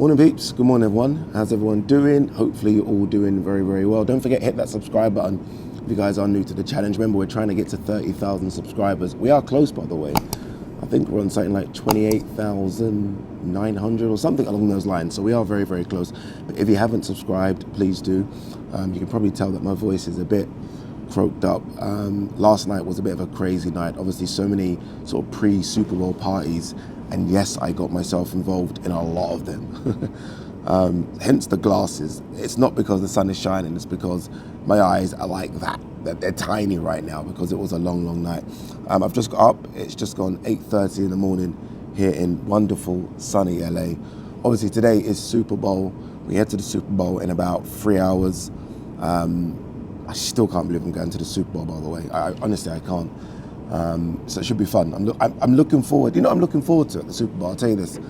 Morning peeps, good morning everyone. How's everyone doing? Hopefully you're all doing very, very well. Don't forget, hit that subscribe button if you guys are new to the challenge. Remember, we're trying to get to 30,000 subscribers. We are close, by the way. I think we're on something like 28,900 or something along those lines. So we are very, very close. But if you haven't subscribed, please do. You can probably tell that my voice is a bit croaked up. Last night was a bit of a crazy night. Obviously, so many sort of pre-Super Bowl parties. And yes, I got myself involved in a lot of them. Hence the glasses. It's not because the sun is shining, it's because my eyes are like that. They're tiny right now because it was a long, long night. I've just got up. It's just gone 8:30 in the morning here in wonderful, sunny LA. Obviously, today is Super Bowl. We head to the Super Bowl in about 3 hours. I still can't believe I'm going to the Super Bowl, by the way. Honestly, I can't. So it should be fun. I'm looking forward. You know, I'm looking forward to it, the Super Bowl. I'll tell you this,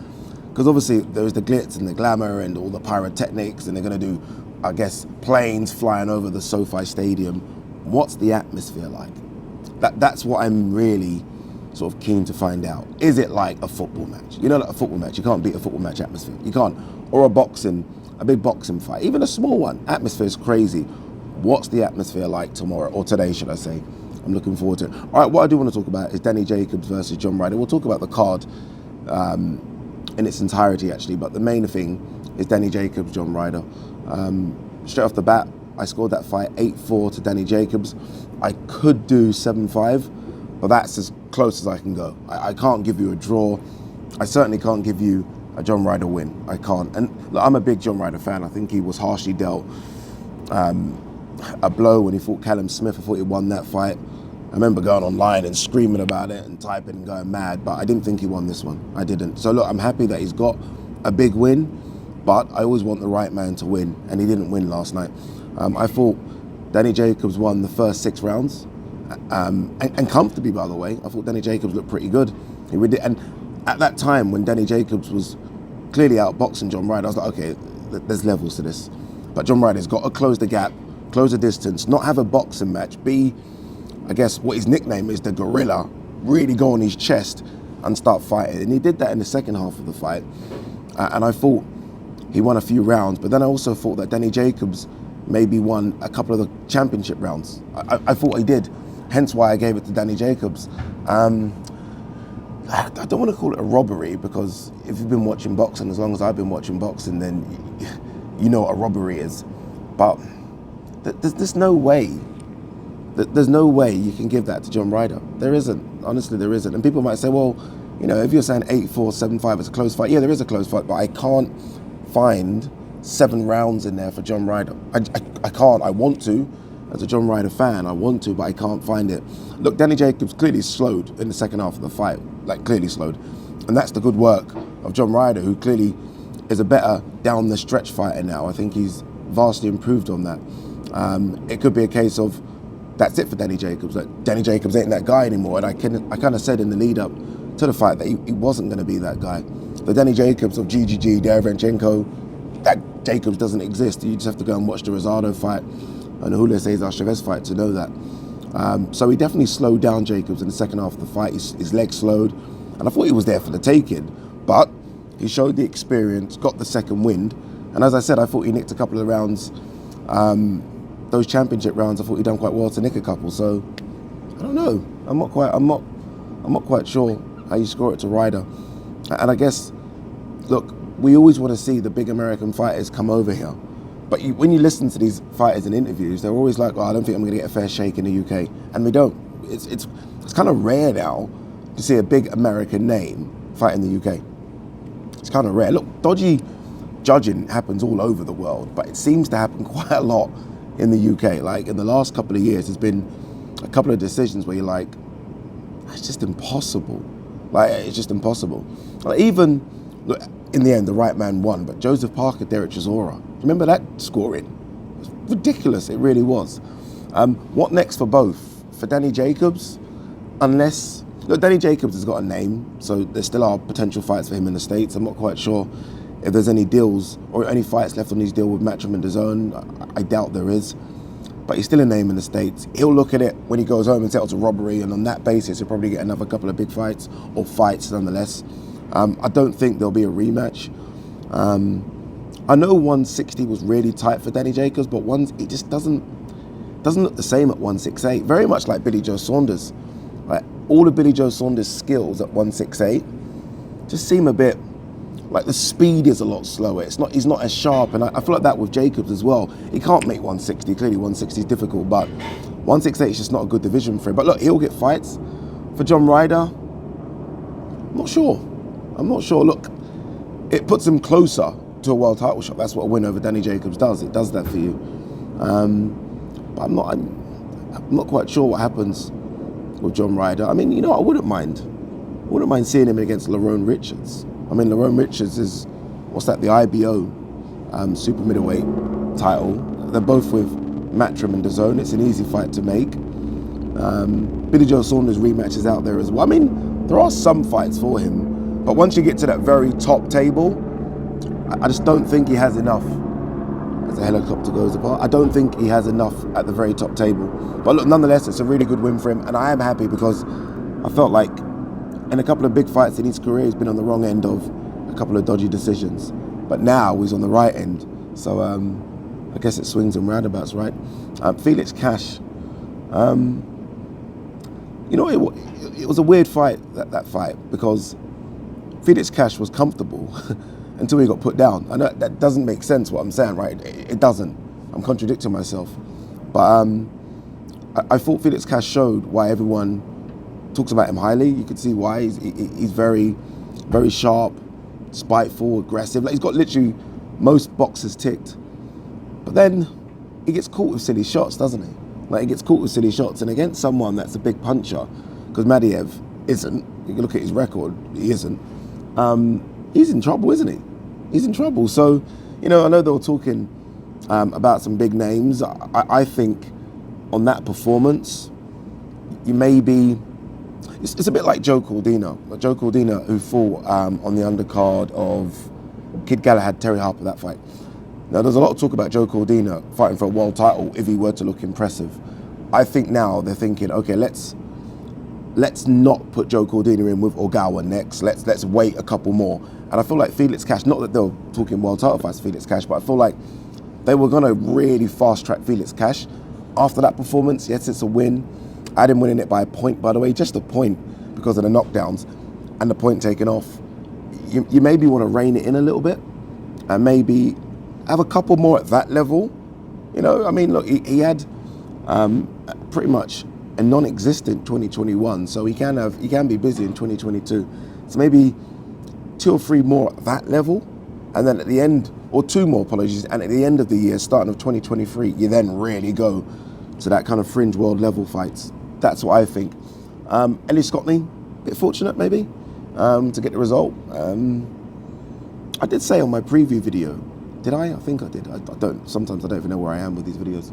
because obviously there's the glitz and the glamour and all the pyrotechnics, and they're going to do, I guess, planes flying over the SoFi Stadium. What's the atmosphere like? That's what I'm really sort of keen to find out. Is it like a football match? You know, like a football match, you can't beat a football match atmosphere. You can't. Or a big boxing fight, even a small one. Atmosphere is crazy. What's the atmosphere like tomorrow, or today, should I say? I'm looking forward to it. All right, what I do want to talk about is Danny Jacobs versus John Ryder. We'll talk about the card in its entirety, actually, but the main thing is Danny Jacobs, John Ryder. Straight off the bat, I scored that fight 8-4 to Danny Jacobs. I could do 7-5, but that's as close as I can go. I can't give you a draw. I certainly can't give you a John Ryder win. I can't. And look, I'm a big John Ryder fan. I think he was harshly dealt a blow when he fought Callum Smith. I thought he won that fight. I remember going online and screaming about it and typing and going mad, but I didn't think he won this one. I didn't. So look, I'm happy that he's got a big win, but I always want the right man to win, and he didn't win last night. I thought Danny Jacobs won the first 6 rounds, and comfortably, by the way. I thought Danny Jacobs looked pretty good. He really did. And at that time, when Danny Jacobs was clearly outboxing John Ryder, I was like, okay, there's levels to this. But John Ryder's got to close the gap, close the distance, not have a boxing match, be, I guess, what his nickname is, the gorilla, really go on his chest and start fighting. And he did that in the second half of the fight. And I thought he won a few rounds, but then I also thought that Danny Jacobs maybe won a couple of the championship rounds. I thought he did, hence why I gave it to Danny Jacobs. I don't want to call it a robbery, because if you've been watching boxing as long as I've been watching boxing, then you know what a robbery is. But there's no way. There's no way you can give that to John Ryder. There isn't. Honestly, there isn't. And people might say, well, you know, if you're saying 8-4, 7-5, it's a close fight. Yeah, there is a close fight, but I can't find 7 rounds in there for John Ryder. I can't. I want to. As a John Ryder fan, I want to, but I can't find it. Look, Danny Jacobs clearly slowed in the second half of the fight, like clearly slowed. And that's the good work of John Ryder, who clearly is a better down the stretch fighter now. I think he's vastly improved on that. It could be a case of that's it for Danny Jacobs. Like, Danny Jacobs ain't that guy anymore. And I kind of said in the lead up to the fight that he wasn't going to be that guy. The Danny Jacobs of GGG, Derevyanchenko, that Jacobs doesn't exist. You just have to go and watch the Rosado fight and the Julio Cesar Chavez fight to know that. So he definitely slowed down Jacobs in the second half of the fight. His legs slowed, and I thought he was there for the taking, but he showed the experience, got the second wind, and as I said, I thought he nicked a couple of rounds. Those championship rounds, I thought he'd done quite well to nick a couple. So I don't know. I'm not quite sure how you score it to Ryder. And I guess, look, we always want to see the big American fighters come over here. But when you listen to these fighters in interviews, they're always like, oh, I don't think I'm going to get a fair shake in the UK. And we don't. It's kind of rare now to see a big American name fight in the UK. It's kind of rare. Look, dodgy judging happens all over the world, but it seems to happen quite a lot in the UK. Like in the last couple of years, there's been a couple of decisions where you're like, it's just impossible. Like, it's just impossible. Like, even, look, in the end, the right man won, but Joseph Parker, Derek Chisora, remember that scoring? It was ridiculous, it really was. What next for both? For Danny Jacobs? Unless, look, Danny Jacobs has got a name, so there still are potential fights for him in the States. I'm not quite sure if there's any deals or any fights left on his deal with Matchroom and DAZN. I doubt there is. But he's still a name in the States. He'll look at it when he goes home and settle to robbery, and on that basis, he'll probably get another couple of big fights, or fights nonetheless. I don't think there'll be a rematch. I know 160 was really tight for Danny Jacobs, but it just doesn't look the same at 168. Very much like Billy Joe Saunders. Like all of Billy Joe Saunders' skills at 168 just seem a bit like the speed is a lot slower. He's not as sharp, and I feel like that with Jacobs as well. He can't make 160. Clearly, 160 is difficult, but 168 is just not a good division for him. But look, he'll get fights. For John Ryder, I'm not sure. Look, it puts him closer to a world title shot. That's what a win over Danny Jacobs does. It does that for you. But I'm not quite sure what happens with John Ryder. I mean, I wouldn't mind seeing him against Lerone Richards. I mean, Lerone Richards is, the IBO super middleweight title. They're both with Matchroom and DAZN. It's an easy fight to make. Billy Joe Saunders rematch is out there as well. I mean, there are some fights for him, but once you get to that very top table, I just don't think he has enough. As the helicopter goes apart, I don't think he has enough at the very top table. But look, nonetheless, it's a really good win for him, and I am happy because I felt like in a couple of big fights in his career, he's been on the wrong end of a couple of dodgy decisions. But now he's on the right end. So I guess it swings and roundabouts, right? Felix Cash. It was a weird fight, that fight, because Felix Cash was comfortable until he got put down. I know that doesn't make sense what I'm saying, right? It doesn't. I'm contradicting myself. But I thought Felix Cash showed why everyone talks about him highly. You could see why. He's very, very sharp, spiteful, aggressive. Like, he's got literally most boxes ticked. But then he gets caught with silly shots, doesn't he? Like, he gets caught with silly shots. And against someone that's a big puncher, because Madiev isn't, you can look at his record, he isn't, he's in trouble, isn't he? He's in trouble. So, I know they were talking about some big names. I think on that performance, you may be, it's a bit like Joe Cordina. Joe Cordina, who fought on the undercard of Kid Galahad, Terry Harper, that fight. Now, there's a lot of talk about Joe Cordina fighting for a world title if he were to look impressive. I think now they're thinking, okay, let's not put Joe Cordina in with Ogawa next. Let's wait a couple more. And I feel like Felix Cash, not that they were talking world title fights, Felix Cash, but I feel like they were going to really fast track Felix Cash after that performance. Yes, it's a win. I had him winning it by a point, by the way, just a point because of the knockdowns and the point taken off. You maybe want to rein it in a little bit and maybe have a couple more at that level. I mean, look, he had pretty much a non-existent 2021, so he can be busy in 2022. So maybe 2 or 3 more at that level, and then at the end, or 2 more, apologies, and at the end of the year, starting of 2023, you then really go to that kind of fringe world level fights. That's what I think. Elly Scotland, a bit fortunate maybe to get the result. I did say on my preview video, did I? I think I did. Sometimes I don't even know where I am with these videos.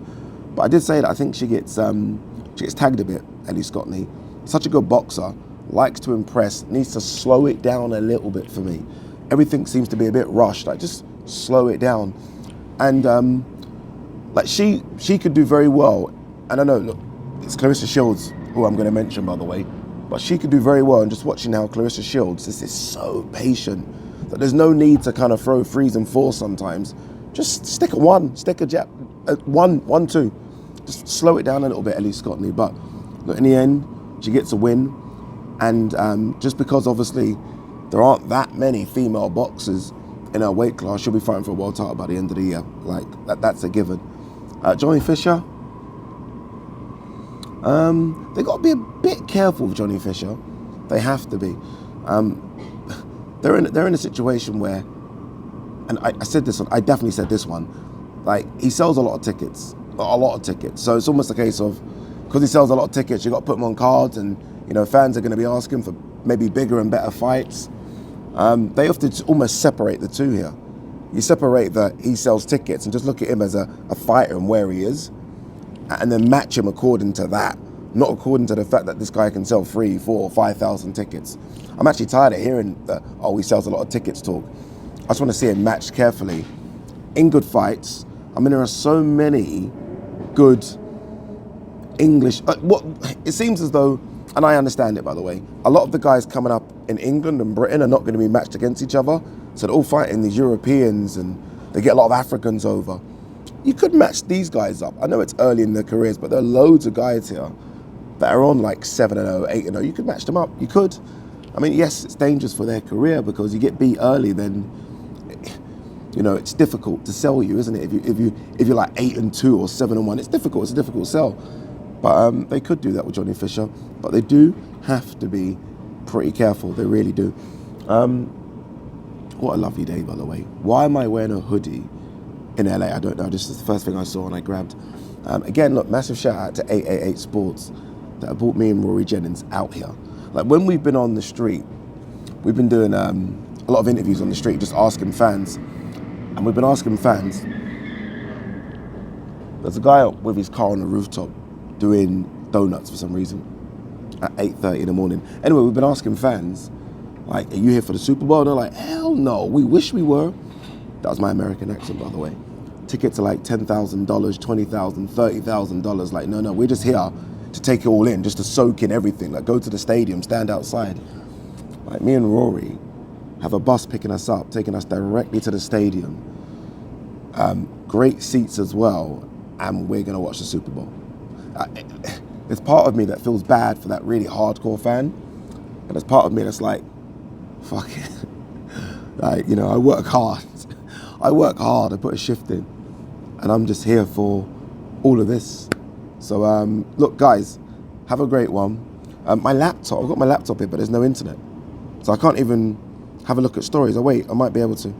But I did say that I think she gets tagged a bit, Elly Scotland. Such a good boxer, likes to impress, needs to slow it down a little bit for me. Everything seems to be a bit rushed. Like, just slow it down. And she could do very well. And I know, look, it's Clarissa Shields, who I'm going to mention, by the way, but she could do very well. And just watching how Clarissa Shields is so patient that there's no need to kind of throw 3s and 4s sometimes. Just stick a 1, stick a jab, 1, 2. Just slow it down a little bit, Elly Scotland. But look, in the end, she gets a win. And just because obviously there aren't that many female boxers in her weight class, she'll be fighting for a world title by the end of the year. Like, that's a given. Johnny Fisher. They got to be a bit careful with Johnny Fisher. They have to be. They're in a situation where, and I definitely said this one, like, he sells a lot of tickets. So it's almost a case of, because he sells a lot of tickets, you got to put them on cards, and fans are going to be asking for maybe bigger and better fights. They have to almost separate the two here. You separate that he sells tickets and just look at him as a fighter and where he is, and then match him according to that, not according to the fact that this guy can sell 3, 4, 5,000 tickets. I'm actually tired of hearing that, he sells a lot of tickets talk. I just want to see him matched carefully in good fights. I mean, there are so many good English. It seems as though and I understand it, by the way. A lot of the guys coming up in England and Britain are not going to be matched against each other. So they're all fighting these Europeans and they get a lot of Africans over. You could match these guys up. I know it's early in their careers, but there are loads of guys here that are on like 7-0, 8-0. You could match them up. You could. I mean, yes, it's dangerous for their career because you get beat early, then it's difficult to sell you, isn't it? If you're like 8-2 or 7-1, it's difficult. It's a difficult sell. But they could do that with Johnny Fisher, but they do have to be pretty careful. They really do. What a lovely day, by the way. Why am I wearing a hoodie in LA? I don't know. This is the first thing I saw and I grabbed. Again, look, massive shout out to 888 Sports that brought me and Rory Jennings out here. Like when we've been on the street, we've been doing a lot of interviews on the street, just asking fans. And we've been asking fans. There's a guy with his car on the rooftop doing donuts for some reason at 8:30 in the morning. Anyway, we've been asking fans, like, are you here for the Super Bowl? And they're like, hell no, we wish we were. That was my American accent, by the way. Tickets are like $10,000, $20,000, $30,000. Like, no, we're just here to take it all in, just to soak in everything. Like, go to the stadium, stand outside. Like, me and Rory have a bus picking us up, taking us directly to the stadium. Great seats as well, and we're gonna watch the Super Bowl. There's part of me that feels bad for that really hardcore fan, and there's part of me that's like, fuck it. Like, I work hard. I put a shift in, and I'm just here for all of this. So, look, guys, have a great one. My laptop, I've got my laptop here, but there's no internet. So I can't even have a look at stories. Oh, wait, I might be able to.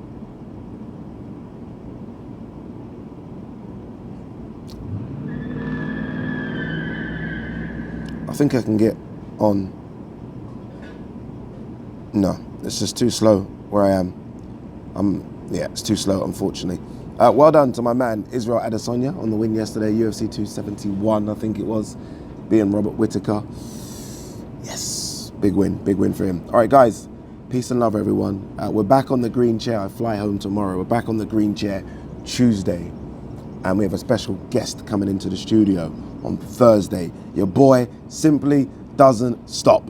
I think I can get on. No, it's just too slow where I am. It's too slow, unfortunately. Well done to my man, Israel Adesanya, on the win yesterday, UFC 271, I think it was, being Robert Whittaker. Yes, big win for him. All right, guys, peace and love, everyone. We're back on the green chair. I fly home tomorrow. We're back on the green chair Tuesday, and we have a special guest coming into the studio on Thursday. Your boy simply doesn't stop.